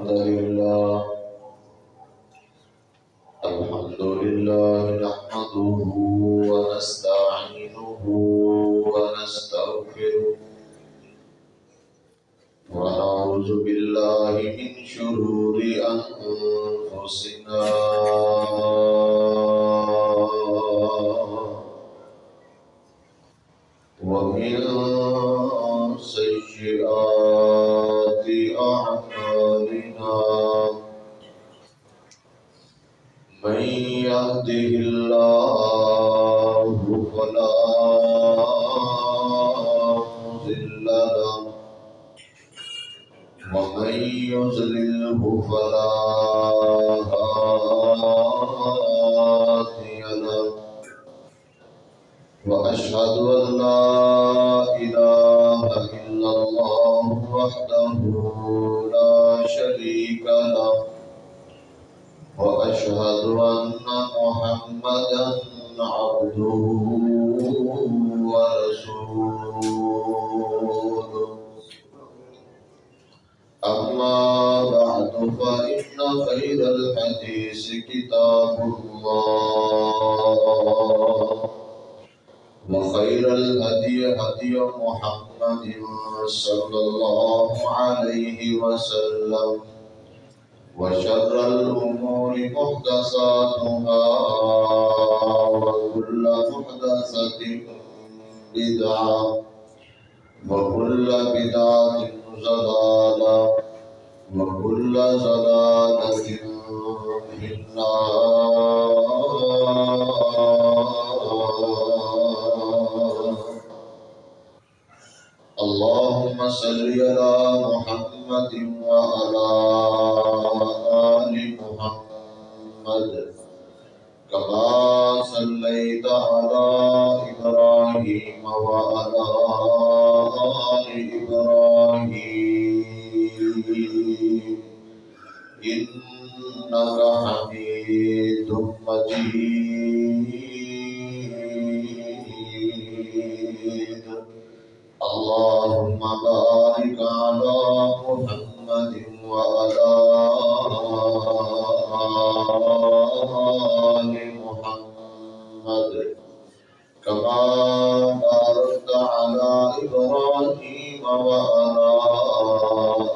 الحمد لله نحمده ونستعينه ونستغفره ونعوذ بالله من شرور أنفسنا ومن سيئات أعمالنا من يهده الله فلا مضل له ومن يضلله فلا هادي له وأشهد أن لا إله إلا الله وحده لا شريك له وأشهد أن محمدا عبده ورسوله أما بعد فإن خير الحديث كتاب الله وخير الهدي هدي محمد صلى الله عليه وسلم وشر الأمور محدثاتها وكل محدثة بدعة وكل بدعة ضلالة وكل ضلالة في النار. اللهم صل على محمد وعلى آل محمد كما صليت على إبراهيم وعلى آل إبراهيم إنك حميد مجيد. اللهم بارك على محمد وعلى آل محمد كما باركت على إبراهيم وعلى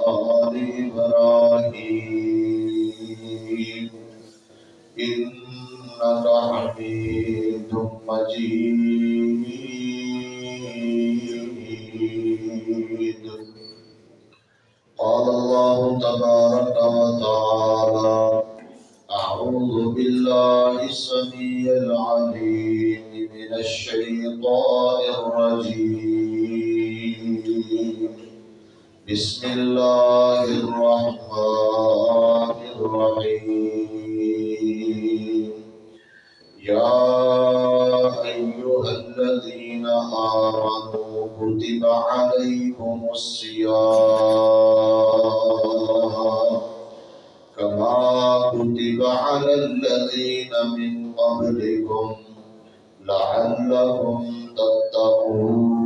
آل إبراهيم إنك حميد مجيد. قال الله تبارك وتعالى: أعوذ بالله السميع العليم من الشيطان الرجيم. بسم الله الرحمن الرحيم. يا أيها الذين آمنوا كتب عليكم الصيام كما كتب على الذين من قبلكم لعلكم تتقون.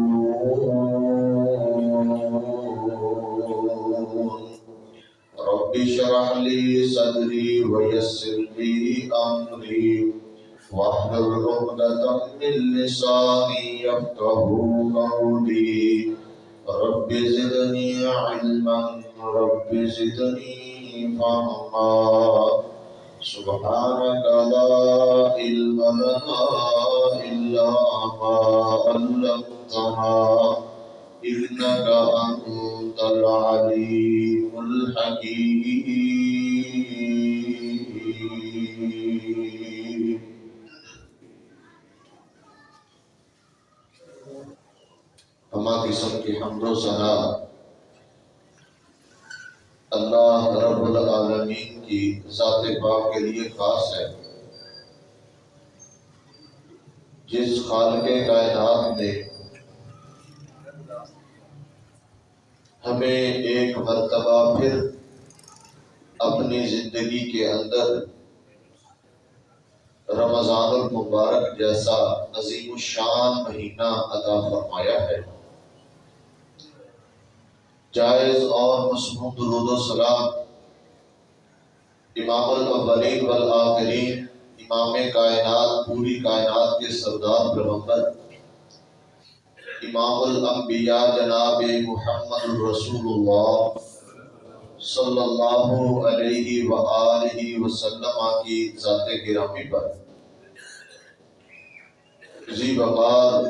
رب اشرح لي صدري ويسر لي أمري واحلل عقدة من لساني يفقهوا قولي. رب زدني علما رب زدني فهما. سبحانك لا علم لنا إلا ما علمتنا إنك أنت العليم الحكيم. ہما قسم کی حمد و ثنا اللہ رب العالمین کی ذات پاک کے لیے خاص ہے، جس خالق کائنات نے ہمیں ایک مرتبہ پھر اپنی زندگی کے اندر رمضان المبارک جیسا عظیم الشان مہینہ عطا فرمایا ہے۔ جائز اور مسموع درود و سلام امام الاولین والآخرین، امام کائنات، پوری کائنات کے سردار پیغمبر، امام الانبیاء جناب محمد رسول اللہ صلی اللہ علیہ وآلہ وسلم کی ذات گرامی پر ذی وقار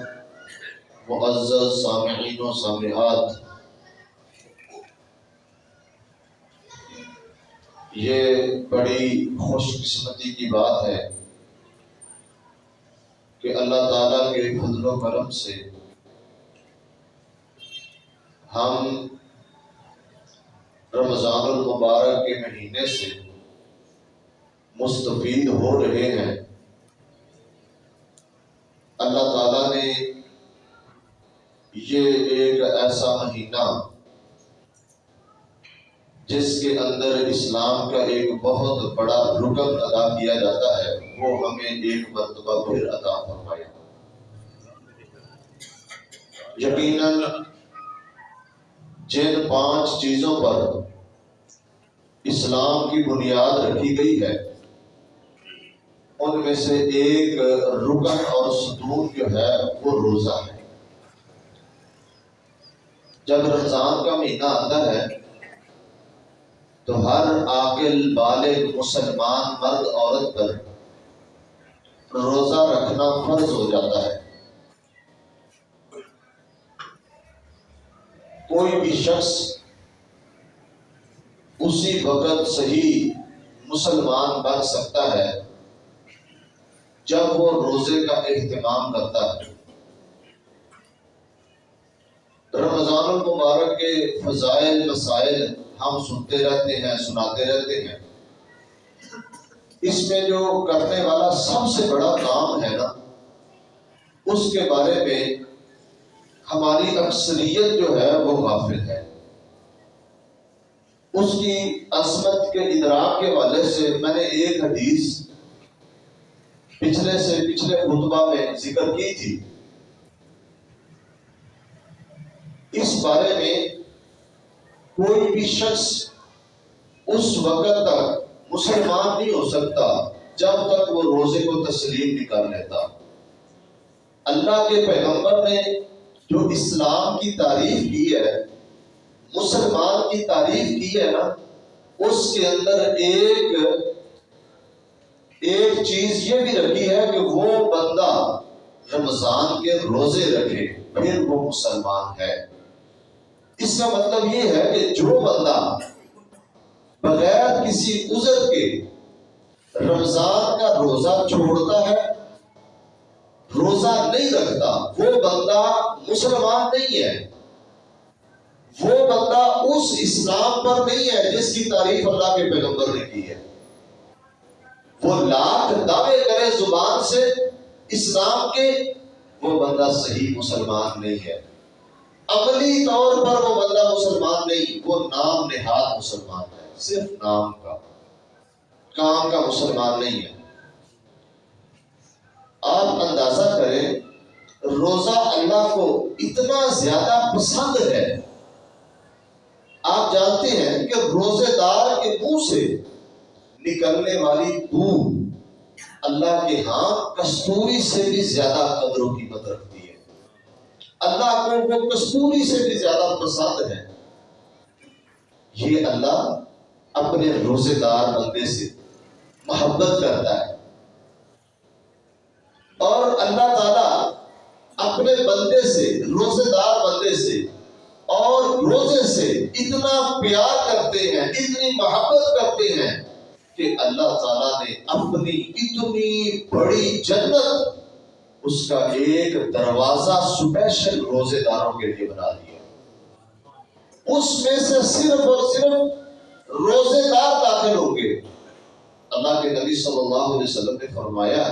معزز سامعین و سامعات، یہ بڑی خوش قسمتی کی بات ہے کہ اللہ تعالیٰ کے فضل و کرم سے ہم رمضان المبارک کے مہینے سے مستفید ہو رہے ہیں۔ اللہ تعالیٰ نے یہ ایک ایسا مہینہ جس کے اندر اسلام کا ایک بہت بڑا رکن ادا کیا جاتا ہے، وہ ہمیں ایک مرتبہ پھر عطا فرمایا۔ یقیناً جن 5 چیزوں پر اسلام کی بنیاد رکھی گئی ہے، ان میں سے ایک رکن اور ستون جو ہے وہ روزہ ہے۔ جب رمضان کا مہینہ آتا ہے تو ہر عاقل بالغ مسلمان مرد عورت پر روزہ رکھنا فرض ہو جاتا ہے۔ کوئی بھی شخص اسی وقت صحیح مسلمان بن سکتا ہے جب وہ روزے کا اہتمام کرتا ہے۔ رمضان المبارک کے فضائل مسائل ہم سنتے رہتے ہیں، سناتے رہتے ہیں۔ اس میں جو کرنے والا سب سے بڑا کام ہے نا، اس کے بارے میں ہماری اکثریت جو ہے وہ غافل ہے۔ اس کی عظمت کے ادراک کے حوالے سے میں نے ایک حدیث پچھلے خطبہ میں ذکر کی تھی۔ اس بارے میں کوئی بھی شخص اس وقت تک مسلمان نہیں ہو سکتا جب تک وہ روزے کو تسلیم نہیں کر لیتا۔ اللہ کے پیغمبر نے جو اسلام کی تعریف کی ہے، مسلمان کی تعریف کی ہے نا، اس کے اندر ایک چیز یہ بھی رکھی ہے کہ وہ بندہ رمضان کے روزے رکھے پھر وہ مسلمان ہے۔ اس کا مطلب یہ ہے کہ جو بندہ بغیر کسی عذر کے رمضان کا روزہ چھوڑتا ہے، روزہ نہیں رکھتا، وہ بندہ مسلمان نہیں ہے۔ وہ بندہ اس اسلام پر نہیں ہے جس کی تعریف اللہ کے پیغمبر نے کی ہے۔ وہ لاکھ دعوے کرے زبان سے اسلام کے، وہ بندہ صحیح مسلمان نہیں ہے۔ عملی طور پر وہ بندہ مسلمان نہیں، وہ نام نہاد مسلمان ہے، صرف نام کا، کام کا مسلمان نہیں ہے۔ آپ اندازہ کریں، روزہ اللہ کو اتنا زیادہ پسند ہے۔ آپ جانتے ہیں کہ روزے دار کے منہ سے نکلنے والی بو اللہ کے ہاں کستوری سے بھی زیادہ قدر و قیمت رکھتی ہے۔ اللہ کو وہ کستوری سے بھی زیادہ پسند ہے۔ یہ اللہ اپنے روزے دار بندے سے محبت کرتا ہے، اور اللہ تعالیٰ اپنے بندے سے، روزے دار بندے سے اور روزے سے اتنا پیار کرتے ہیں، اتنی محبت کرتے ہیں کہ اللہ تعالیٰ نے اپنی اتنی بڑی جنت، اس کا ایک دروازہ اسپیشل روزے داروں کے لیے بنا دیا۔ اس میں سے صرف اور صرف روزے دار داخل ہوں گے۔ اللہ کے نبی صلی اللہ علیہ وسلم نے فرمایا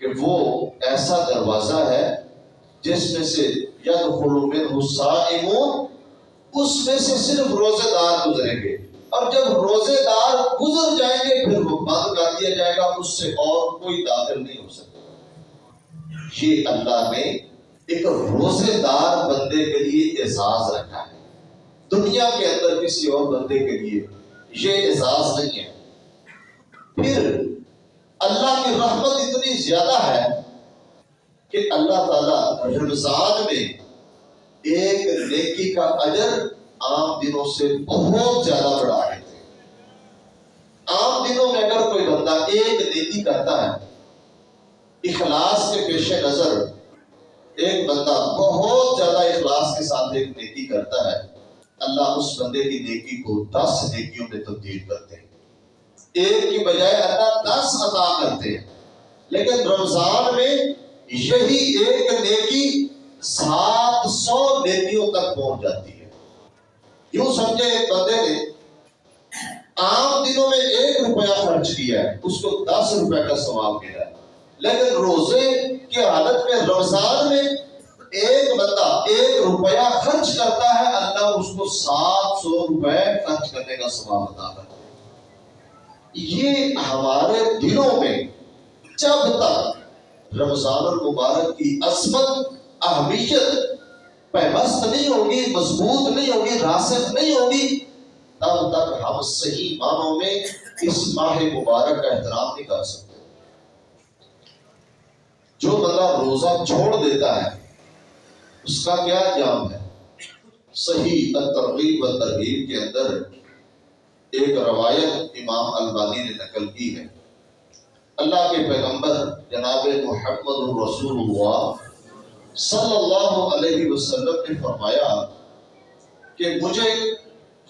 کہ وہ ایسا دروازہ ہے جس میں سے یدخل منہ الصائمون، اس میں سے صرف روزے دار گزریں گے، اور جب روزے دار گزر جائیں گے پھر وہ بند کر دیا جائے گا، اس سے اور کوئی داخل نہیں ہو سکتا۔ یہ اللہ نے ایک روزے دار بندے کے لیے اعزاز رکھا ہے، دنیا کے اندر کسی اور بندے کے لیے یہ اعزاز نہیں ہے۔ پھر اللہ کی رحمت اتنی زیادہ ہے کہ اللہ تعالیٰ رمضان میں ایک نیکی کا اجر عام دنوں سے بہت زیادہ بڑھا رہے تھے۔ عام دنوں میں اگر کوئی بندہ ایک نیکی کرتا ہے، اخلاص کے پیش نظر ایک بندہ بہت زیادہ اخلاص کے ساتھ ایک نیکی کرتا ہے، اللہ اس بندے کی نیکی کو 10 نیکیوں میں تبدیل کرتے ہیں۔ ایک کی بجائے اللہ 10 عطا کرتے ہیں۔ لیکن رمضان میں یہی ایک نیکی 700 نیکیوں تک پہنچ جاتی ہے۔ یوں سمجھے ایک بندے نے عام دنوں میں 1 روپیہ خرچ کیا ہے، اس کو 10 روپے کا ثواب ملا ہے، لیکن روزے کی حالت میں رمضان میں ایک بندہ 1 روپیہ خرچ کرتا ہے، اللہ اس کو 700 روپے خرچ کرنے کا ثواب عطا کرتا ہے۔ یہ ہمارے دلوں میں جب تک رمضان المبارک کی عظمت اہمیت پیوست نہیں ہوگی، مضبوط نہیں ہوگی، راسخ نہیں ہوگی، تب تک ہم صحیح معنوں میں اس ماہ مبارک کا احترام نہیں کر سکتے۔ جو بندہ روزہ چھوڑ دیتا ہے اس کا کیا انجام ہے؟ صحیح الترغیب والترہیب کے اندر ایک روایت امام البانی نے نقل کی ہے۔ اللہ کے پیغمبر جناب محمد رسول اللہ صلی اللہ علیہ وسلم نے فرمایا کہ مجھے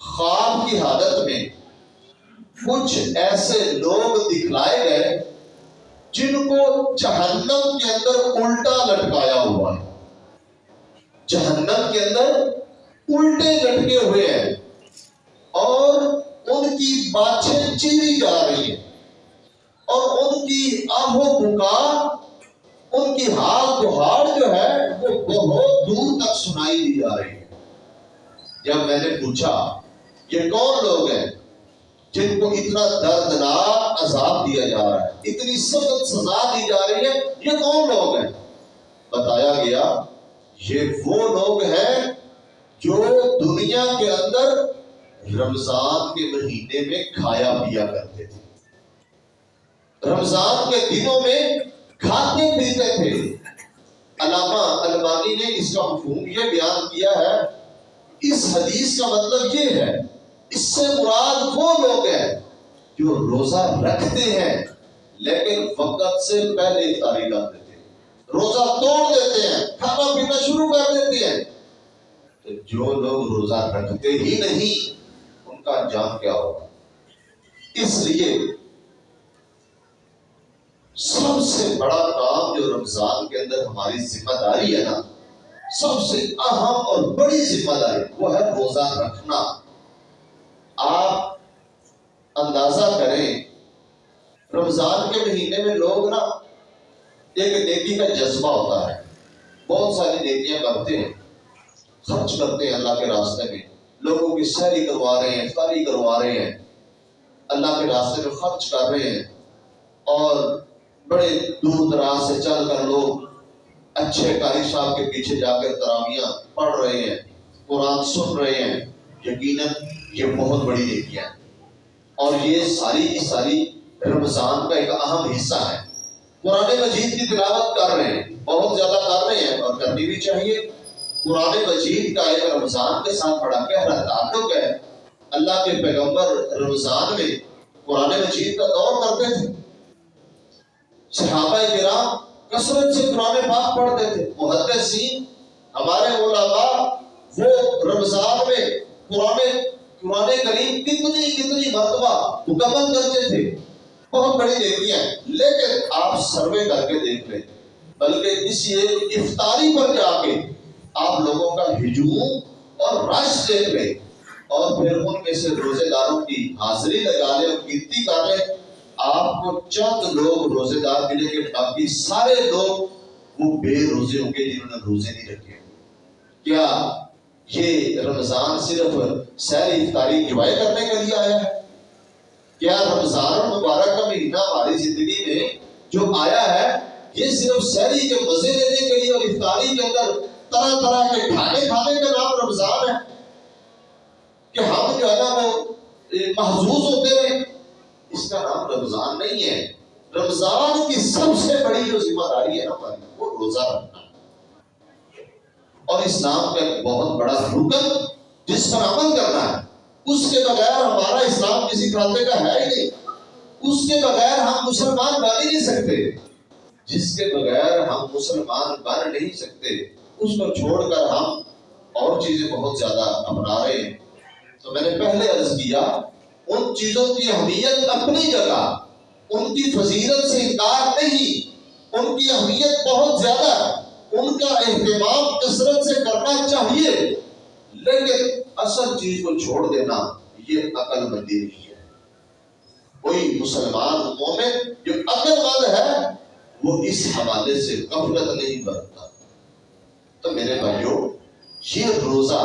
خواب کی حالت میں کچھ ایسے لوگ دکھلائے گئے جن کو جہنم کے اندر الٹا لٹکایا ہوا ہے۔ جہنم کے اندر الٹے لٹکے ہوئے ہیں اور ان کی باتیں چیری جا رہی ہیں اور ان کی آہ و پکار، ان کی ہار دہاڑ جو ہے وہ بہت دور تک سنائی دی جا رہی ہے۔ جب میں نے پوچھا یہ کون لوگ ہیں جن کو اتنا دردناک عذاب دیا جا رہا ہے، اتنی سخت سزا دی جا رہی ہے، یہ کون لوگ ہیں؟ بتایا گیا یہ وہ لوگ ہیں جو دنیا کے اندر رمضان کے مہینے میں کھایا پیا کرتے تھے، رمضان کے دنوں میں کھاتے پیتے تھے۔ علامہ البانی نے اس کا مفہوم یہ بیان کیا ہے، اس حدیث کا مطلب یہ ہے، اس سے مراد وہ لوگ ہیں جو روزہ رکھتے ہیں لیکن وقت سے پہلے افطاری کر دیتے ہیں، روزہ توڑ دیتے ہیں، کھانا پینا شروع کر دیتے ہیں۔ تو جو لوگ روزہ رکھتے ہی نہیں ان کا انجام کیا ہوگا؟ اس لیے سب سے بڑا کام جو رمضان کے اندر ہماری ذمہ داری ہے نا، سب سے اہم اور بڑی ذمہ داری وہ ہے روزہ رکھنا۔ آپ اندازہ کریں رمضان کے مہینے میں لوگ نا ایک نیکی کا جذبہ ہوتا ہے، بہت ساری نیکیاں کرتے ہیں، خرچ کرتے ہیں اللہ کے راستے میں، لوگوں کی سحری کروا رہے ہیں، افطاری کروا رہے ہیں، اللہ کے راستے میں خرچ کر رہے ہیں، اور بڑے دور دراز سے چل کر لوگ اچھے قاری صاحب کے پیچھے جا کر تراویحاں پڑھ رہے ہیں، قرآن سن رہے ہیں۔ یقیناً یہ بہت بڑی نیکیاں ہیں اور یہ ساری کی ساری رمضان کا ایک اہم حصہ ہے۔ قرآن مجید کی تلاوت کر رہے ہیں، بہت زیادہ کر رہے ہیں اور کرنی بھی چاہیے۔ قرآن مجید کا ایک رمضان کے ساتھ بڑا گہرا تعلق ہے۔ اللہ کے پیغمبر رمضان میں قرآن مجید کا دور کرتے تھے، صحابہ کرام کثرت سے قرآن پاک پڑھتے تھے، محدثین ہمارے علماء وہ رمضان میں قرآن کریم کتنی مرتبہ مکمل کرتے تھے، بہت بڑی نیکیاں ہیں۔ لیکن آپ سروے کر کے دیکھ لیں، بلکہ اس افطاری پر جا کے آپ لوگوں کا ہجوم اور رش دیکھ لیں اور پھر ان میں سے روزے داروں کی حاضری لگا لیں اور گنتی کر لیں، آپ کو چند لوگ روزے دار ملیں گے، باقی سارے لوگ وہ بے روزے ہوں گے جنہوں نے روزے نہیں رکھے۔ کیا یہ رمضان صرف سحری افطاری انجوائے کرنے کے لیے آیا ہے؟ کیا رمضان المبارک کا مہینہ ہماری زندگی میں جو آیا ہے یہ صرف سحری کے مزے لینے کے لیے اور افطاری کے اندر طرح طرح کے کھانے کھانے کا نام رمضان ہے کہ ہم جو ہے نا وہ محظوظ ہوتے رہے؟ اس کا نام رمضان نہیں ہے. رمضان کی سب سے بڑی جو ذمہ داری ہے نا ہماری وہ روزہ رکھنا ہے. اور اسلام کا ایک بہت بڑا رکن جس پر عمل کرنا ہے. اس کے بغیر ہمارا اسلام کسی کھاتے کا ہے ہی نہیں. اس کے بغیر ہم مسلمان بن ہی نہیں سکتے. جس کے بغیر ہم مسلمان بن نہیں سکتے اس کو چھوڑ کر ہم اور چیزیں بہت زیادہ اپنا رہے ہیں. تو میں نے پہلے عرض کیا ان چیزوں کی اہمیت اپنی جگہ، ان کی فضیلت سے انکار نہیں، ان کی اہمیت بہت زیادہ، ان کا اہتمام کثرت سے کرنا چاہیے، لیکن اصل چیز کو چھوڑ دینا یہ عقل مندی نہیں ہے. کوئی مسلمان مومن جو عقل مند ہے وہ اس حوالے سے غفلت نہیں برتتا. تو میرے بھائیوں، یہ روزہ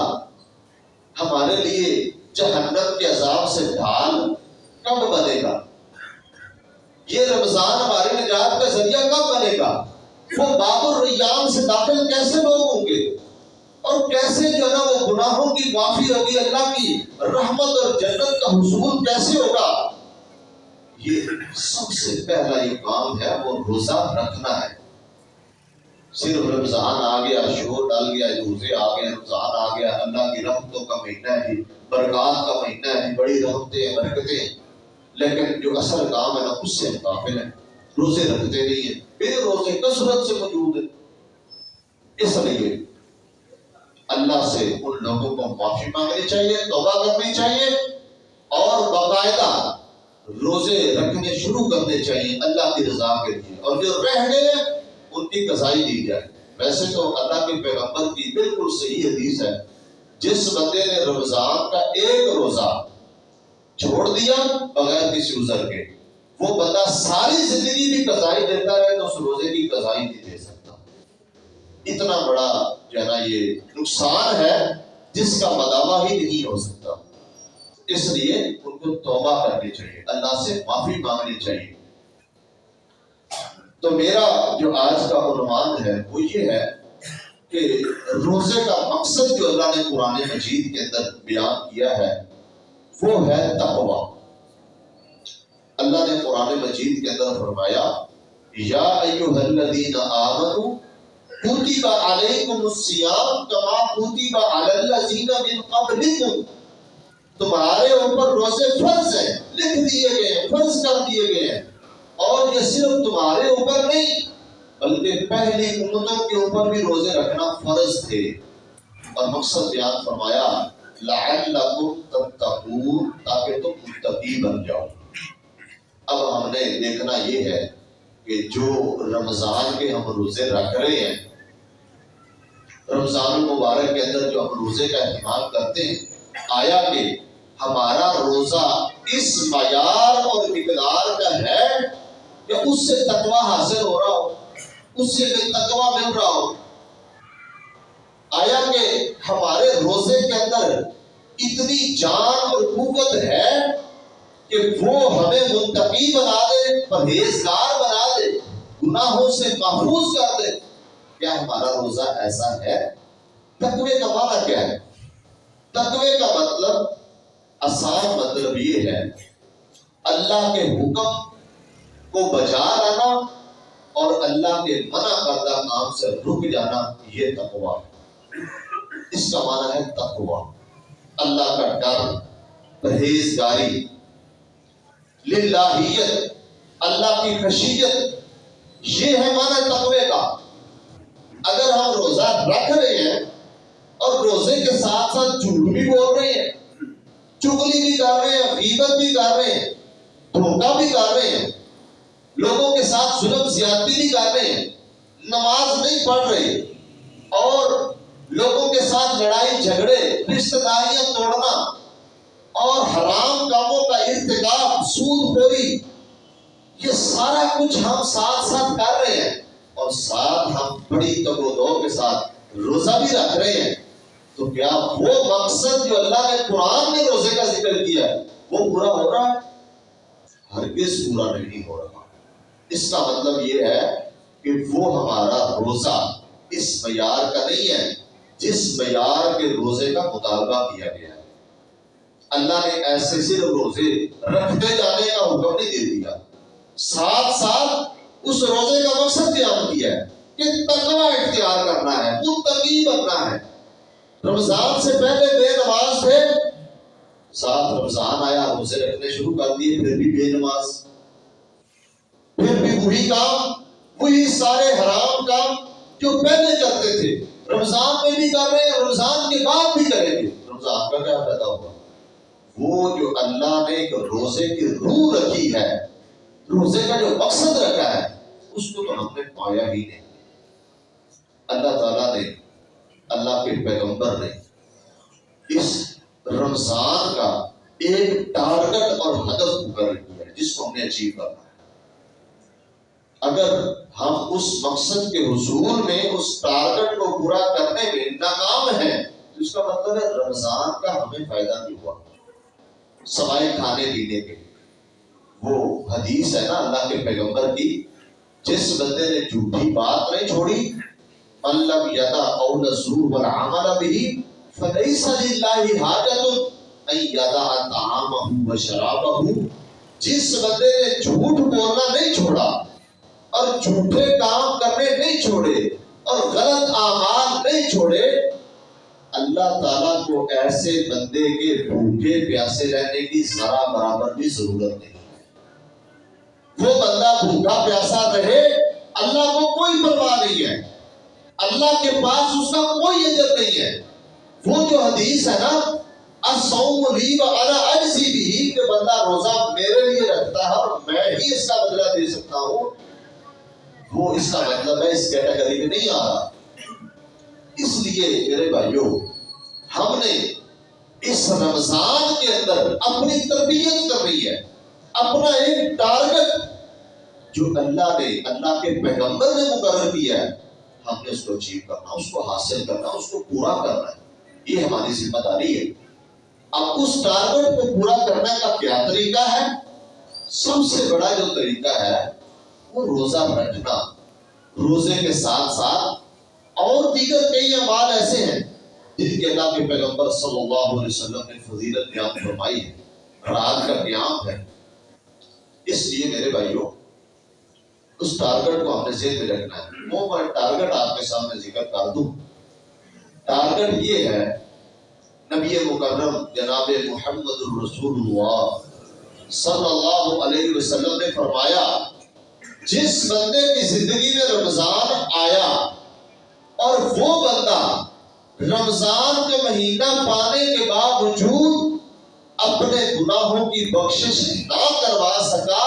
ہمارے لیے جہنم کے عذاب سے ڈھال کب بنے گا؟ یہ رمضان ہماری نجات کا ذریعہ کب بنے گا؟ وہ باب الریان سے داخل کیسے لوگ ہوں گے؟ اور کیسے جو ہے نا وہ گناہوں کی معافی ہوگی، اللہ کی رحمت اور جنت کا حصول کیسے ہوگا؟ یہ سب سے پہلا یہ کام ہے وہ روزہ رکھنا ہے. صرف رمضان آ گیا، شور ڈال گیا، روزے آ گئے، رمضان آ گیا، اللہ کی رحمتوں کا مہینہ ہے، برکات کا مہینہ ہے، بڑی رحمتیں ہیں، برکتیں، لیکن جو اصل کام ہے نا اس سے ہم غافل ہیں. روزے رکھتے نہیں ہیں، بے روزے کثرت سے موجود ہیں. اس لیے اللہ سے ان لوگوں کو معافی مانگنی چاہیے، توبہ کرنی چاہیے اور باقاعدہ روزے رکھنے شروع کرنے چاہیے اللہ کی رضا کے لیے. اور جو رہ گئے ان کی قضائی دی جائے. ویسے تو اللہ کے پیغمبر کی بالکل صحیح حدیث ہے، جس بندے نے رمضان کا ایک روزہ چھوڑ دیا بغیر کسی عذر کے، وہ بندہ ساری زندگی بھی قضائی دیتا رہے تو اس روزے کی قضائی نہیں دے سکتا. اتنا بڑا جو ہے نا یہ نقصان ہے جس کا مداوع ہی نہیں ہو سکتا. اس لیے ان کو توبہ کرنی چاہیے، اللہ سے معافی مانگنی چاہیے. تو میرا جو آج کا عنوان ہے وہ یہ ہے کہ روزے کا مقصد جو اللہ نے قرآن مجید کے اندر بیان کیا ہے وہ ہے تقویٰ. اللہ نے قرآن مجید کے اندر فرمایا یا ایھا الذین آمنوا کتب علیکم الصیام کما کتب علی الذین من قبلکم. تمہارے اوپر روزے فرض ہیں، لکھ دیے گئے ہیں، فرض کر دیے گئے ہیں. اور یہ صرف تمہارے اوپر نہیں بلکہ پہلی امتوں کے اوپر بھی روزے رکھنا فرض تھے. اور مقصد بیان فرمایا لعلکم تتقون، تاکہ تم متقی بن جاؤ. اب ہم نے دیکھنا یہ ہے کہ جو رمضان کے ہم روزے رکھ رہے ہیں، رمضان المبارک کے اندر جو ہم روزے کا اہتمام کرتے ہیں، آیا کہ ہمارا روزہ اس معیار اور مقدار کا ہے کہ اس سے تقویٰ حاصل ہو رہا ہو، اس سے تقویٰ مل رہا ہو؟ آیا کہ ہمارے روزے کے اندر اتنی جان اور قوت ہے کہ وہ ہمیں متقی بنا دے، پرہیزگار بنا دے، گناہوں سے محفوظ کر دے؟ کیا ہمارا روزہ ایسا ہے؟ تقوی کا معنی کیا ہے؟ تقوی کا مطلب، آسان مطلب یہ ہے اللہ کے حکم کو بجا لانا اور اللہ کے منع کردہ کام سے رک جانا، یہ تقویٰ. اس کا معنی ہے تقویٰ، اللہ کا ڈر، پرہیزگاری، للہیت، اللہ کی خشیت، یہ ہے معنی تقوی کا. اگر ہم روزہ رکھ رہے ہیں اور روزے کے ساتھ ساتھ جھوٹ بھی بول رہے ہیں، چغلی بھی کر رہے ہیں، غیبت بھی کر رہے ہیں، دھوکہ بھی کر رہے ہیں، لوگوں کے ساتھ ظلم زیادتی بھی کر رہے ہیں، نماز نہیں پڑھ رہے اور لوگوں کے ساتھ لڑائی جھگڑے، رشتہ داریاں توڑنا اور حرام کاموں کا ارتکاب، سود خوری، یہ سارا کچھ ہم ساتھ ساتھ کر رہے ہیں اور ساتھ ہم بڑی تگ و دو کے ساتھ روزہ بھی رکھ رہے ہیں، تو کیا وہ مقصد جو اللہ نے قرآن میں روزے کا ذکر کیا ہے وہ پورا ہو رہا ہے؟ ہرگز پورا نہیں ہو رہا. اس کا مطلب یہ ہے کہ وہ ہمارا روزہ اس معیار کا نہیں ہے جس معیار کے روزے کا مطالبہ کیا گیا ہے. اللہ نے ایسے صرف روزے رکھتے جانے کا حکم نہیں دے دیا، ساتھ ساتھ اس روزے کا مقصد بیان کیا ہے کہ تقوی اختیار کرنا ہے، متقی بننا ہے۔ رمضان سے پہلے بے نماز تھے، ساتھ رمضان آیا روزے رکھنے شروع کر دیے، پھر بھی بے نماز، پھر بھی وہی کام، وہی سارے حرام کام جو پہلے کرتے تھے رمضان میں بھی کر رہے ہیں، رمضان کے بعد بھی کریں گے۔ رمضان کا کیا فائدہ ہوگا؟ وہ جو اللہ نے ایک روزے کی روح رکھی ہے، روزے کا جو مقصد رکھا ہے، اس کو تو ہم نے پایا ہی نہیں۔ اللہ تعالیٰ نے، اللہ کے پیغمبر نے اس رمضان کا ایک ٹارگٹ اور ہدف مقرر کیا ہے جس کو ہم نے اچیو کرنا ہے۔ اگر ہم اس مقصد کے حصول میں، اس ٹارگٹ کو پورا کرنے میں ناکام ہیں تو اس کا مطلب ہے رمضان کا ہمیں فائدہ نہیں ہوا، سوائے کھانے پینے کے۔ وہ حدیث ہے نا اللہ کے پیغمبر کی، جس بندے نے جھوٹی بات نہیں چھوڑی، من لم یدع قول الزور والعمل به فلیس للہ حاجۃ ان یدع طعامہ وشرابہ، جس بندے نے جھوٹ بولنا نہیں چھوڑا اور جھوٹے کام کرنے نہیں چھوڑے اور غلط اعمال نہیں چھوڑے، اللہ تعالیٰ کو ایسے بندے کے بھوکے پیاسے رہنے کی ذرا برابر بھی ضرورت نہیں ہے۔ وہ بندہ بھوکا پیاسا رہے، اللہ کو کوئی پرواہ نہیں ہے، اللہ کے پاس اس کا کوئی اجر نہیں ہے۔ وہ جو حدیث ہے نا، الصوم لی وانا اجزی بہ، کہ بندہ روزہ میرے لیے رکھتا ہے اور میں ہی اس کا بدلہ دے سکتا ہوں، وہ اس کا مطلب ہے اس کیٹیگری میں نہیں آ رہا۔ اس لیے میرے بھائیوں، ہم نے اس رمضان کے اندر اپنی تربیت کرنی ہے، اپنا ایک ٹارگٹ جو اللہ نے، اللہ کے پیغمبر نے مقرر کیا ہے، ہم نے اس کو اچیو کرنا، اس کو حاصل کرنا، اس کو پورا کرنا ہے، یہ ہماری ذمہ داری ہے۔ اب اس ٹارگٹ کو پورا کرنے کا کیا طریقہ ہے؟ سب سے بڑا جو طریقہ ہے وہ روزہ رکھنا۔ روزے کے ساتھ ساتھ اور دیگر کئی اعمال ایسے ہیں جن کے اللہ کے پیغمبر صلی اللہ علیہ وسلم نے فضیلت بیان فرمائی ہے، رات کا قیام ہے۔ اس لیے میرے بھائیوں، اس ٹارگٹ کو ہم نے ذہن میں رکھنا ہے۔ وہ میں ٹارگٹ آپ کے سامنے ذکر کر دوں۔ ٹارگٹ یہ ہے، نبی مکرم جناب محمد الرسول اللہ صلی اللہ علیہ وسلم نے فرمایا، جس بندے کی زندگی میں رمضان آیا اور وہ بندہ رمضان کا مہینہ پانے کے باوجود اپنے گناہوں کی بخشش نہ کروا سکا،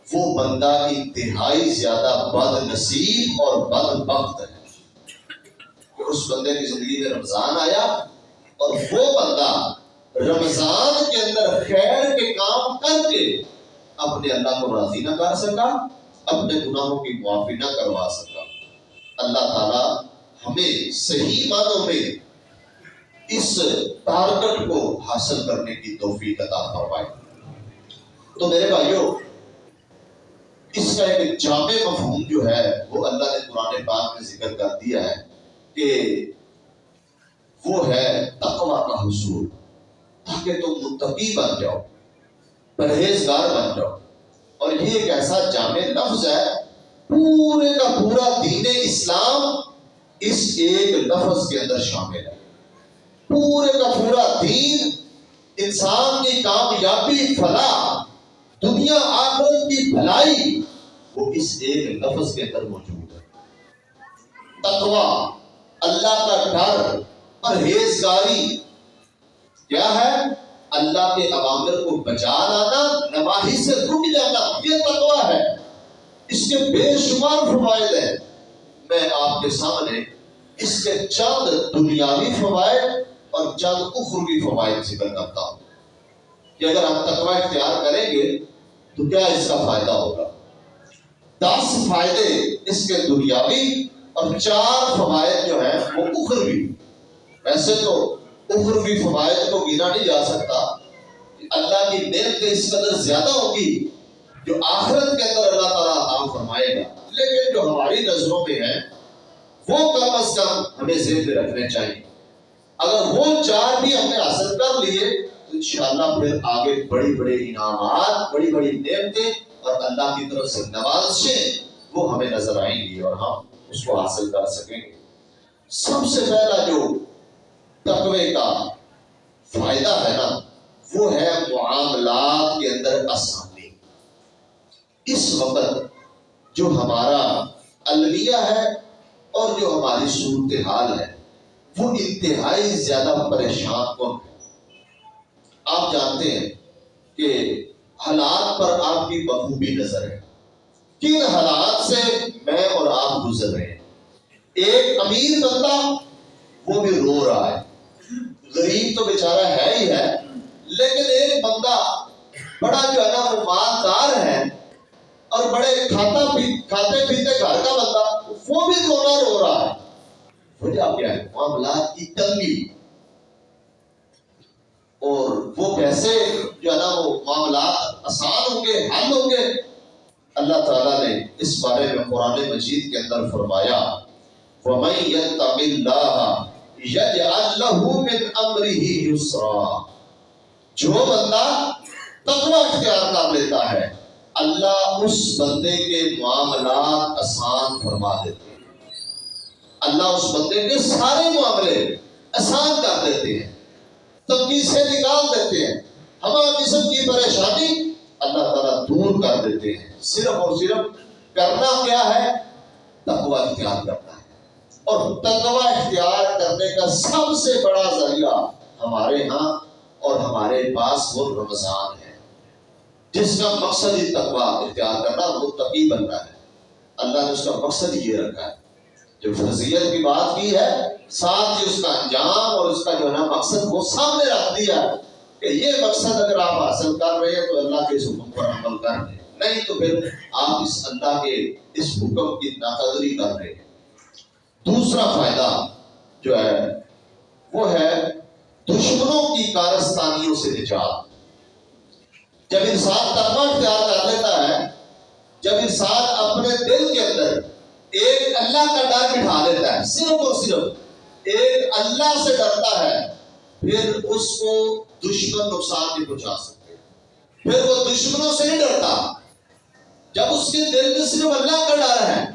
وہ بندہ انتہائی زیادہ بد نصیب اور بدبخت ہے۔ اس بندے کی زندگی میں رمضان آیا اور وہ بندہ رمضان کے اندر خیر کے کام کر کے اپنے اللہ کو راضی نہ کر سکا، اپنے گناہوں کی معافی نہ کروا سکا۔ اللہ تعالیٰ ہمیں صحیح معنوں میں اس ٹارگٹ کو حاصل کرنے کی توفیق عطا فرمائے۔ تو میرے بھائیوں، اس کا ایک جامع مفہوم جو ہے وہ اللہ نے قرآن پاک میں ذکر کر دیا ہے کہ وہ ہے تقویٰ کا حصول، تاکہ تم متقی بن جاؤ، پرہیزگار بن جاؤ۔ اور یہ ایک ایسا جامع لفظ ہے، پورے کا پورا دین اسلام اس ایک لفظ کے اندر شامل ہے۔ پورے کا پورا دین، انسان کی کامیابی، فلاح، دنیا آخرت کی بھلائی، وہ اس ایک لفظ کے اندر موجود ہے۔ تقویٰ، اللہ کا ڈر، پرہیزگاری کیا ہے؟ اللہ کے اوامر کو بجا لانا، نواہی سے رک جانا، یہ تقویٰ ہے۔ اس کے بے شمار فوائد ہیں۔ میں آپ کے سامنے اس کے چند دنیاوی فوائد اور چند اخروی فوائد ذکر کرتا ہوں کہ اگر ہم تقویٰ اختیار کریں گے تو کیا اس کا فائدہ ہوگا۔ 10 فائدے اس کے دنیاوی اور 4 فوائد جو ہیں وہ اخروی۔ ویسے تو اخروی فوائد کو گنا نہیں جا سکتا، اللہ کی نعمتیں اس قدر زیادہ ہوگی جو آخرت کے اندر اللہ تعالیٰ عطا فرمائے گا، لیکن جو ہماری نظروں میں ہے وہ کم از کم ہمیں ذہن میں رکھنے چاہیے۔ اگر وہ 4 بھی ہم نے حاصل کر لیے تو انشاءاللہ پھر آگے بڑی بڑے انعامات، بڑی بڑی نعمتیں اور اللہ کی طرف سے نوازشیں وہ ہمیں نظر آئیں گی اور ہم اس کو حاصل کر سکیں گے۔ سب سے پہلا جو تقوی کا فائدہ ہے نا وہ ہے معاملات کے اندر آسانی۔ اس وقت جو ہمارا المیہ ہے اور جو ہماری صورتحال ہے وہ انتہائی زیادہ پریشان کن ہے۔ آپ جانتے ہیں کہ حالات پر آپ کی بخوبی نظر ہے، کن حالات سے میں اور آپ گزر رہے ہیں۔ ایک امیر بندہ وہ بھی رو رہا ہے، غریب تو بیچارہ ہے ہی ہے، لیکن ایک بندہ بڑا جو ہے نا وہ مالدار ہے اور بڑے کھاتے پیتے گھر کا بندہ وہ بھی رونا رو رہا ہے۔ وجہ کیا ہے؟ معاملات کی تنگی، اور وہ کیسے جو ہے نا وہ معاملات آسان ہوں گے، حل ہوں گے۔ اللہ تعالیٰ نے اس بارے میں قرآن مجید کے اندر فرمایا وَمَن يَتَّقِ اللَّهَ يَجْعَل لَّهُ مِنْ أَمْرِهِ يُسْرًا، جو بندہ تقوی اختیار کر لیتا ہے اللہ اس بندے کے معاملات آسان فرما دیتے ہیں۔ اللہ اس بندے کے سارے معاملے آسان کر دیتے ہیں، تنگی سے نکال دیتے ہیں، ہمارا قسم کی پریشانی اللہ تعالیٰ دور کر دیتے ہیں۔ صرف اور صرف کرنا کیا ہے؟ تقوی اختیار کرنا ہے، اور تقوی اختیار کرنے کا سب سے بڑا ذریعہ ہمارے ہاں اور ہمارے پاس وہ رمضان ہے، جس کا مقصد ہی تقوی اختیار کرنا، وہ تقی بننا ہے۔ اللہ نے اس کا مقصد یہ رکھا ہے، جو فضیلت کی بات کی ہے ساتھ ہی اس کا انجام اور اس کا جو ہے نا مقصد وہ سامنے رکھ دیا کہ یہ مقصد اگر آپ حاصل کر رہے ہیں تو اللہ کے اس حکم پر عمل کر رہے ہیں، نہیں تو پھر آپ اس اللہ کے اس حکم کی ناقدری کر رہے ہیں۔ دوسرا فائدہ جو ہے وہ ہے دشمنوں کی کارستانیوں سے نجات۔ جب انسان تقوی اختیار کر لیتا ہے، جب انسان اپنے دل کے اندر ایک اللہ کا ڈر بٹھا لیتا ہے، صرف اور صرف ایک اللہ سے ڈرتا ہے، پھر اس کو دشمن نقصان نہیں پہنچا سکتے، پھر وہ دشمنوں سے نہیں ڈرتا۔ جب اس کے دل میں صرف اللہ کا ڈر ہے،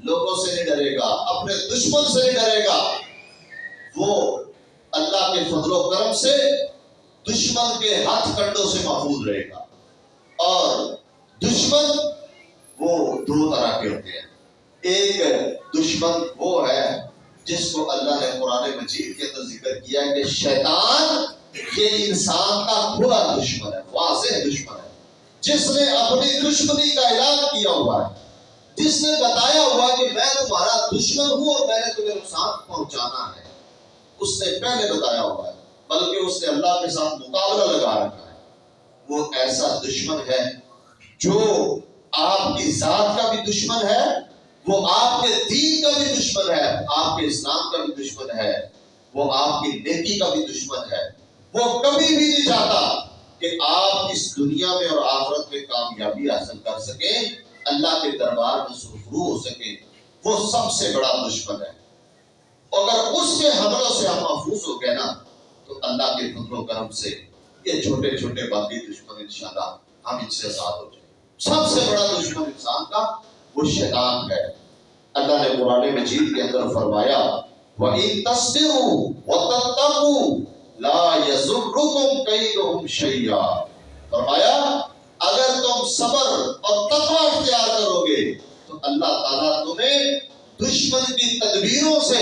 لوگوں سے نہیں ڈرے گا، اپنے دشمن سے نہیں ڈرے گا، وہ اللہ کے فضل و کرم سے دشمن کے ہاتھ کنڈوں سے محفوظ رہے گا۔ اور دشمن وہ 2 طرح کے ہوتے ہیں، ایک دشمن وہ ہے جس کو اللہ نے قرآن مجید کے اندر ذکر کیا ہے کہ شیطان یہ انسان کا کھلا دشمن ہے، واضح دشمن ہے، جس نے اپنی دشمنی کا اعلان کیا ہوا ہے، جس نے بتایا ہوا کہ میں تمہارا دشمن ہوں اور میں نے تمہیں نقصان پہنچانا ہے، اس نے پہلے بتایا ہوا ہے، بلکہ اس نے اللہ کے ساتھ مقابلہ لگا رکھا ہے۔ وہ ایسا دشمن ہے جو آپ کی ذات کا بھی دشمن ہے، وہ آپ کے دین کا بھی دشمن ہے، آپ کے اسلام کا بھی دشمن ہے، وہ آپ کی نیکی کا بھی دشمن ہے۔ وہ کبھی بھی نہیں چاہتا کہ آپ اس دنیا میں اور آخرت میں کامیابی حاصل کر سکیں، اللہ کے دربار میں سرخرو ہو سکیں۔ وہ سب سے بڑا دشمن ہے، اگر اس کے حملوں سے ہم محفوظ ہو گئے نا تو اللہ کے فضل و کرم سے یہ چھوٹے چھوٹے باقی دشمن انشاءاللہ ہم ان سے آزاد ہو جائیں۔ سب سے بڑا دشمن انسان کا وہ شیطان ہے۔ اللہ نے قرآن مجید کے اندر فرمایا وَإِن تَصْبِرُوا وَتَتَّقُوا لَا يَضُرُّكُمْ كَيْدُهُمْ شَيْئًا، فرمایا اگر تم صبر اور تقوی اختیار کرو گے تو اللہ تعالیٰ تمہیں دشمن کی تدبیروں سے،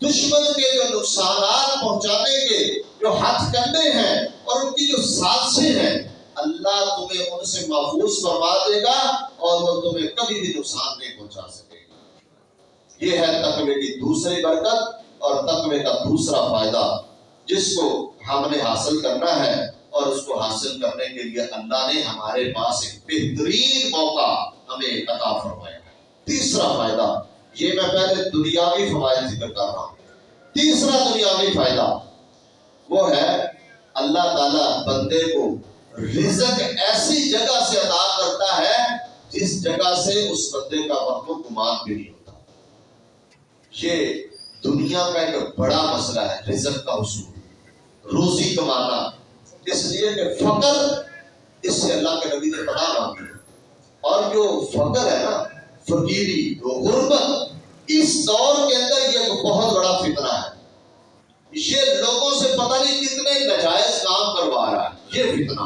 دشمن کے جو نقصانات پہنچانے کے جو ہتھ کنڈے ہیں اور ان کی جو سازشیں ہیں، اللہ تمہیں ان سے محفوظ فرما دے گا اور وہ تمہیں کبھی بھی نقصان نہیں پہنچا سکے گا۔ یہ ہے تقوی کی دوسری برکت اور تقوی کا دوسرا فائدہ، جس کو ہم نے حاصل کرنا ہے، اور اس کو حاصل کرنے کے لیے اللہ نے ہمارے پاس ایک بہترین موقع ہمیں عطا فرمایا ہے۔ تیسرا فائدہ، یہ میں پہلے دنیاوی فوائد ذکر کر رہا ہوں، تیسرا دنیاوی فائدہ وہ ہے اللہ تعالیٰ بندے کو رزق ایسی جگہ سے عطا کرتا ہے جس جگہ سے اس بندے کا وہم و گمان بھی نہیں ہوتا۔ یہ دنیا کا ایک بڑا مسئلہ ہے رزق کا حصول, روزی کمانا. اس لیے کہ فقر, اس سے اللہ کے نبی نے پناہ مانگی. اور جو فقر ہے نا, فقیری, غربت, اس دور کے اندر یہ ایک بہت بڑا فتنہ ہے. یہ لوگوں سے پتہ نہیں کتنے ناجائز کام کروا رہا ہے یہ فتنہ.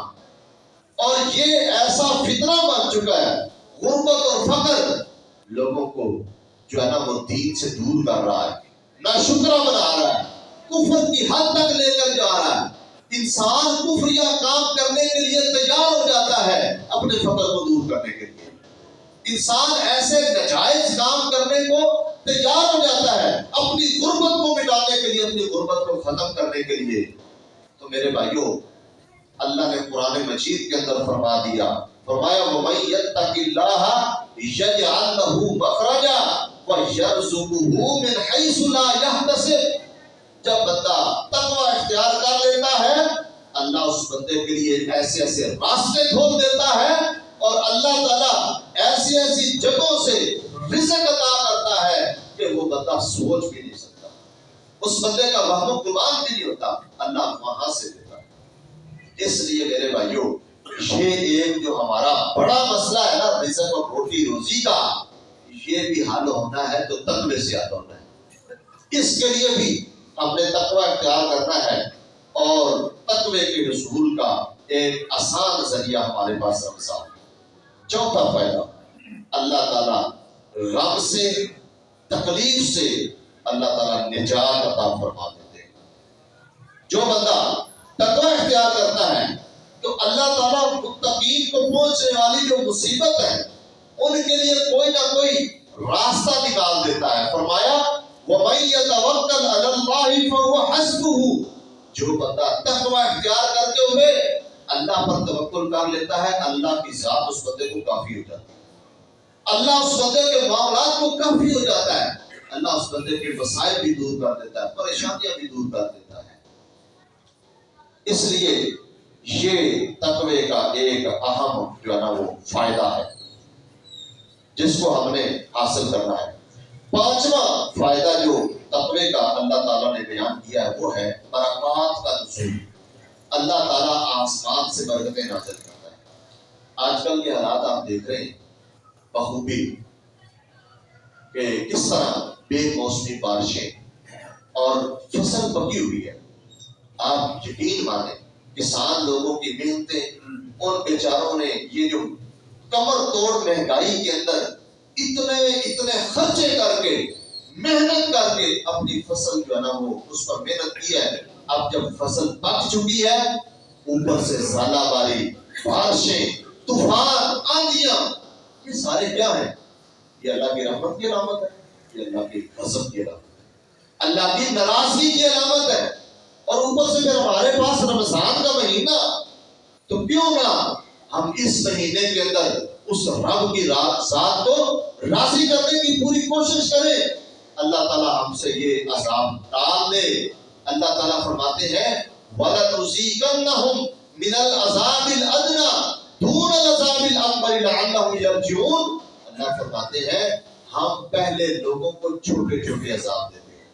اور یہ ایسا فتنہ بن چکا ہے, غربت اور فقر لوگوں کو جو ہے نا وہ دین سے دور کر رہا ہے, ناشکرا بنا رہا ہے, کفر کی حد تک لے کر جا رہا ہے. انسان کفریہ کام کرنے کے لیے تیار ہو جاتا ہے اپنے فقر کو دور کرنے کے لیے. انسان ایسے ناجائز کام کرنے کو تیار ہو جاتا ہے اپنی غربت کو مٹانے کے لیے, اپنی غربت کو ختم کرنے کے لیے. تو میرے بھائیوں, اللہ نے قرآن مجید کے اندر فرما دیا, فرمایا وَمَن يَتَّقِ اللَّهَ يَجْعَل لَّهُ مَخْرَجًا وَيَرْزُقْهُ مِنْ حَيْثُ لَا يَحْتَسِبُ. جب بندہ تقوی اختیار کر لیتا ہے, اللہ اس بندے کے لیے ایسے ایسے راستے کھول دیتا ہے, اور اللہ تعالیٰ ایسی ایسی جگہوں سے رزق عطا کرتا ہے کہ وہ بندہ سوچ بھی نہیں سکتا, اس بندے کا وہم و گمان بھی نہیں ہوتا, اللہ وہاں سے دیتا ہے. اس لیے میرے بھائیوں, یہ ایک جو ہمارا بڑا مسئلہ ہے نا رزق اور روٹی روزی کا, یہ بھی حل ہونا ہے تو تقوی سے حل ہونا ہے. اس کے لیے بھی ہم نے تقوی اختیار کرنا ہے, اور تقوی کے حصول کا ایک آسان ذریعہ ہمارے پاس رمضان. چوتھا فائدہ, اللہ تعالیٰ غم سے, تکلیف سے اللہ تعالیٰ نجات عطا فرما دیتے ہیں. جو بندہ تقوی اختیار کرتا ہے تو اللہ تعالیٰ متقین کو پہنچنے والی جو مصیبت ہے ان کے لیے کوئی نہ کوئی راستہ نکال دیتا ہے. فرمایا وَمَن يَتَوَکَّلْ عَلَى اللَّهِ فَهُوَ حَسْبُهُ. جو بندہ تقوی اختیار کرتے ہوئے اللہ پر توکل کر لیتا ہے, اللہ کی ذات اس بندے کو کافی ہو جاتی ہے, اللہ اس بندے کے معاملات کو کافی ہو جاتا ہے, اللہ اس بندے کے مسائل بھی دور کر دیتا ہے, پریشانیاں بھی دور کر دیتا ہے. اس لیے یہ تقوی کا ایک اہم جو ہے نا وہ فائدہ ہے جس کو ہم نے حاصل کرنا ہے. پانچواں فائدہ جو تقوی کا اللہ تعالیٰ نے بیان کیا ہے وہ ہے برکات کا نزول. اللہ تعالیٰ آسمان سے برکتیں نازل کرتا ہے. آج کل کے حالات آپ دیکھ رہے ہیں بخوبی کہ کس طرح بے موسمی بارشیں اور فصل پکی ہوئی ہے. آپ یقین مانیں کسان لوگوں کی محنتیں, ان بیچاروں نے یہ جو کمر توڑ مہنگائی کے اندر اتنے خرچے کر کے محنت کر کے اپنی فصل جو ہے نا وہ اس پر محنت کی ہے. اب جب فصل پک چکی ہے, اوپر سے ژالہ باری, بارشیں, طوفان, آندھیاں, یہ سارے کیا ہیں؟ یہ اللہ کی رحمت کی علامت ہے, یہ اللہ کی غضب کی علامت ہے, اللہ کی ناراضگی کی علامت ہے. اور اوپر سے پھر ہمارے پاس رمضان کا مہینہ, تو کیوں نہ ہم اس مہینے کے اندر اس رب کی ذات کو راضی کرنے کی پوری کوشش کریں. اللہ تعالیٰ ہم سے یہ عذاب ٹال دے. اللہ تعالیٰ فرماتے ہیں وَلَنُذِيقَنَّهُم مِّنَ الْعَذَابِ الْأَدْنَىٰ دُونَ الْعَذَابِ الْأَكْبَرِ لَعَلَّهُمْ يَرْجِعُونَ. اللہ فرماتے ہیں ہم پہلے لوگوں کو چھوٹے چھوٹے عذاب دیتے ہیں,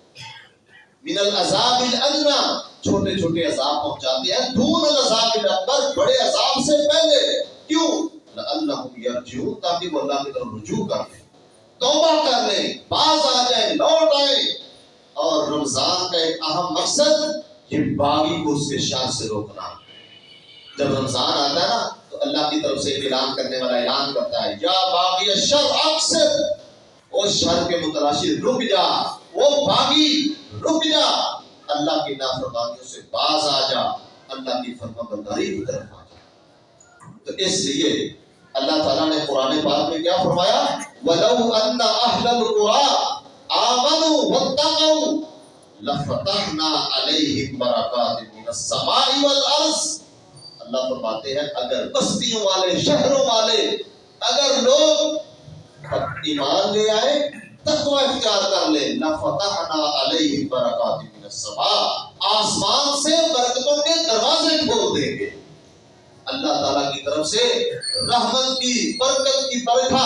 من العذاب الادنی, چھوٹے چھوٹے عذاب پہنچاتے ہیں, دون العذاب الاکبر, بڑے عذاب سے پہلے. کیوں؟ لعلہم یرجعون, تاکہ وہ اللہ کی طرف رجوع کر لیں, توبہ کر لیں, باز آ جائیں, لوٹ آئیں. اور رمضان کا ایک اہم مقصد یہ باغی کو اس کے شر سے روکنا. جب رمضان آتا ہے نا تو اللہ کی طرف سے اعلان کرنے والا اعلان کرتا ہے یا باغی الشر اقصر, او شر کے متلاشی رک جا, وہ باغی رک جا, اللہ کی نافرمانیوں سے باز آ جا, اللہ کی فرمانبرداری کی طرف آ جا. تو اس لیے اللہ تعالیٰ نے قرآن پاک میں کیا فرمایا وَلَوْ أَنَّ أَهْلَ الْقُرَىٰ آمَنُوا وَاتَّقَوْا لَفَتَحْنَا عَلَيْهِمْ بَرَكَاتٍ مِّنَ السَّمَاءِ وَالْأَرْضِ. اللہ فرماتے ہیں اگر بستیوں والے, شہروں والے, اگر لوگ ایمان لے آئے, تقوی اختیار کر لے, لَفَتَحْنَا عَلَيْهِمْ بَرَكَاتٍ مِّنَ السَّمَاءِ, آسمان سے برکتوں کے دروازے کھول دیں گے. اللہ تعالیٰ کی طرف سے رحمت کی, برکت کی برکھا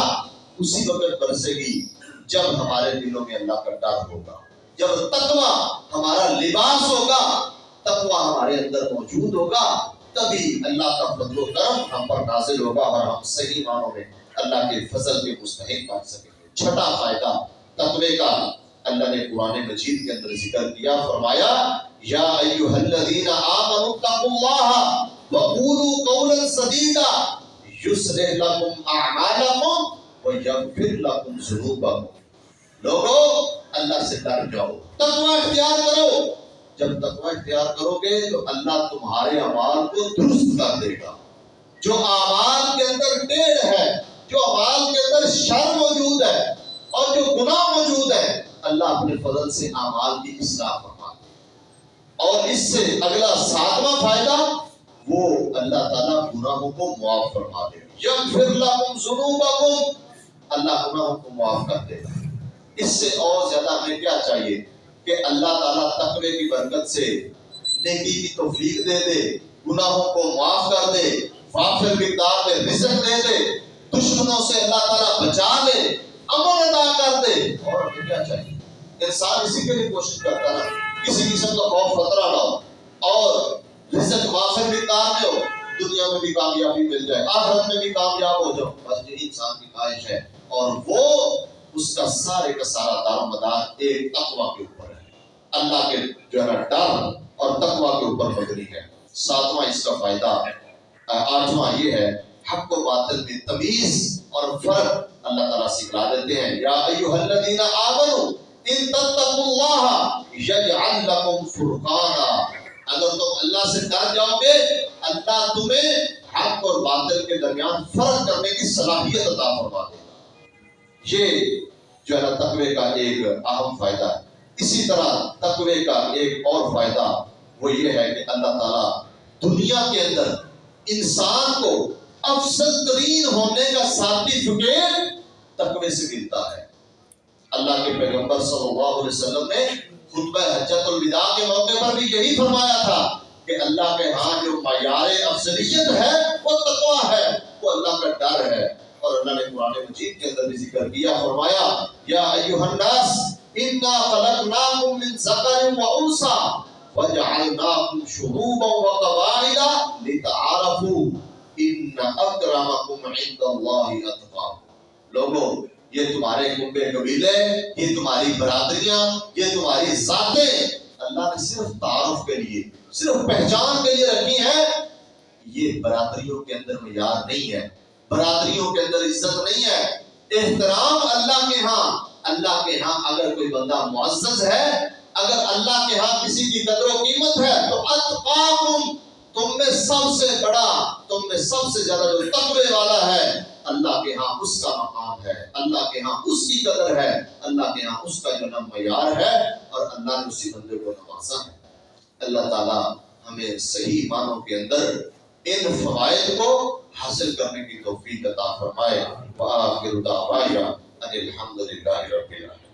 اسی وقت برسے گی جب ہمارے دلوں میں اللہ کا ڈر ہوگا, جب تقوی ہمارا لباس ہوگا، تقوی ہمارے اندر موجود ہوگا، تبھی اللہ کا فضل و کرم ہم پر نازل ہوگا اور ہم صحیح معنوں میں اللہ کے فضل کے مستحق بن سکیں گے۔ چھٹا فائدہ تقوی کا اللہ نے قرآن مجید کے اندر ذکر کیا، فرمایا یا ایھا الذین آمنوا اتقوا اللہ وقولوا قولا سدیدا یصلح لکم اعمالکم ویغفر لکم ذنوبکم۔ لوگو اللہ سے ڈر جاؤ، تقوی اختیار کرو۔ جب تقوی اختیار کرو گے تو اللہ تمہارے اعمال کو درست کر دے گا۔ جو اعمال کے اندر ٹیڑھ ہے، جو اعمال کے اندر شر موجود ہے اور جو گناہ موجود ہے، اللہ اپنے فضل سے اعمال کی اصلاح فرما دے۔ اور اس سے اگلا ساتواں فائدہ، وہ اللہ تعالیٰ گناہوں کو معاف فرما دے گا۔ یغفر لکم ذنوبکم، اللہ گناہوں کو معاف کر دے گا۔ اس سے اور زیادہ ہمیں کیا چاہیے کہ اللہ تعالیٰ تقوی کی برکت سے نیکی کی توفیق دے دے، گناہوں کو معاف کر دے، وافر مقدار میں رزق دے دے، دشمنوں سے اللہ تعالیٰ بچا لے، امن عطا کر دے۔ اور ہمیں کیا چاہیے؟ انسان اسی کے لیے کوشش کرتا ہے کسی قسم کا خوف خطرہ نہ ہو اور رزق وافر مقدار میں ہو، دنیا میں بھی کامیابی مل جائے، آخرت میں بھی کامیاب ہو جاؤ، بس یہی انسان کی خواہش ہے۔ اور وہ اس کا سارے کا سارا دار و مدار ایک تقوی کے اوپر ہے، اللہ کے جو ہے ڈر اور تقوی کے اوپر مبنی ہے۔ ساتواں اس کا فائدہ، آٹھواں یہ ہے حق و باطل میں تمیز اور فرق اللہ تعالیٰ سکھلا دیتے ہیں۔ یا ایھا الذین آمنوا ان تتقوا اللہ یجعل لکم فرقانا، اگر تم اللہ سے ڈر جاؤ گے اللہ تمہیں حق اور باطل کے درمیان فرق کرنے کی صلاحیت عطا فرما دے گا۔ یہ جو ہے تقوی کا ایک اہم فائدہ ہے۔ اسی طرح تقوی کا ایک اور فائدہ وہ یہ ہے کہ اللہ تعالیٰ دنیا کے اندر انسان کو افضل ترین ہونے کا سرٹیفکیٹ تقوی سے ملتا ہے۔ اللہ کے پیغمبر صلی اللہ علیہ وسلم نے خطبہ حجۃ الوداع کے موقع پر بھی یہی فرمایا تھا کہ اللہ کے ہاں جو معیار افضلیت ہے وہ تقوی ہے، وہ اللہ کا ڈر ہے۔ اور اللہ نے قرآن مجید کے اندر بھی ذکر کیا، فرمایا یا ایھا الناس انا خلقناکم من ذکر و انثی وجعلناکم شعوبا وقبائل لتعارفوا ان اکرمکم عند اللہ اتقاکم۔ لوگوں، یہ تمہارے کنبے قبیلے، یہ تمہاری برادریاں، یہ تمہاری ذاتیں اللہ نے صرف تعارف کے لیے، صرف پہچان کے لیے رکھی ہیں۔ یہ برادریوں کے اندر معیار نہیں ہے، برادریوں کے اندر عزت نہیں ہے، احترام اللہ کے ہاں اگر کوئی بندہ معزز ہے، اگر اللہ کے ہاں کسی کی قدر و قیمت ہے تو اتقاکم، تم میں سب سے بڑا، تم میں سب سے زیادہ جو تقوی والا ہے، اللہ کے ہاں اس کا مقام ہے، اللہ کے ہاں اس کی قدر ہے، اللہ کے ہاں اس کا جو معیار ہے، اور اللہ نے اسی بندے کو نوازا ہے۔ اللہ تعالیٰ ہمیں صحیح معنوں کے اندر ان فوائد کو حاصل کرنے کی توفیق عطا فرمائے۔ وآخر دعوانا ان الحمد للہ رب العالمین۔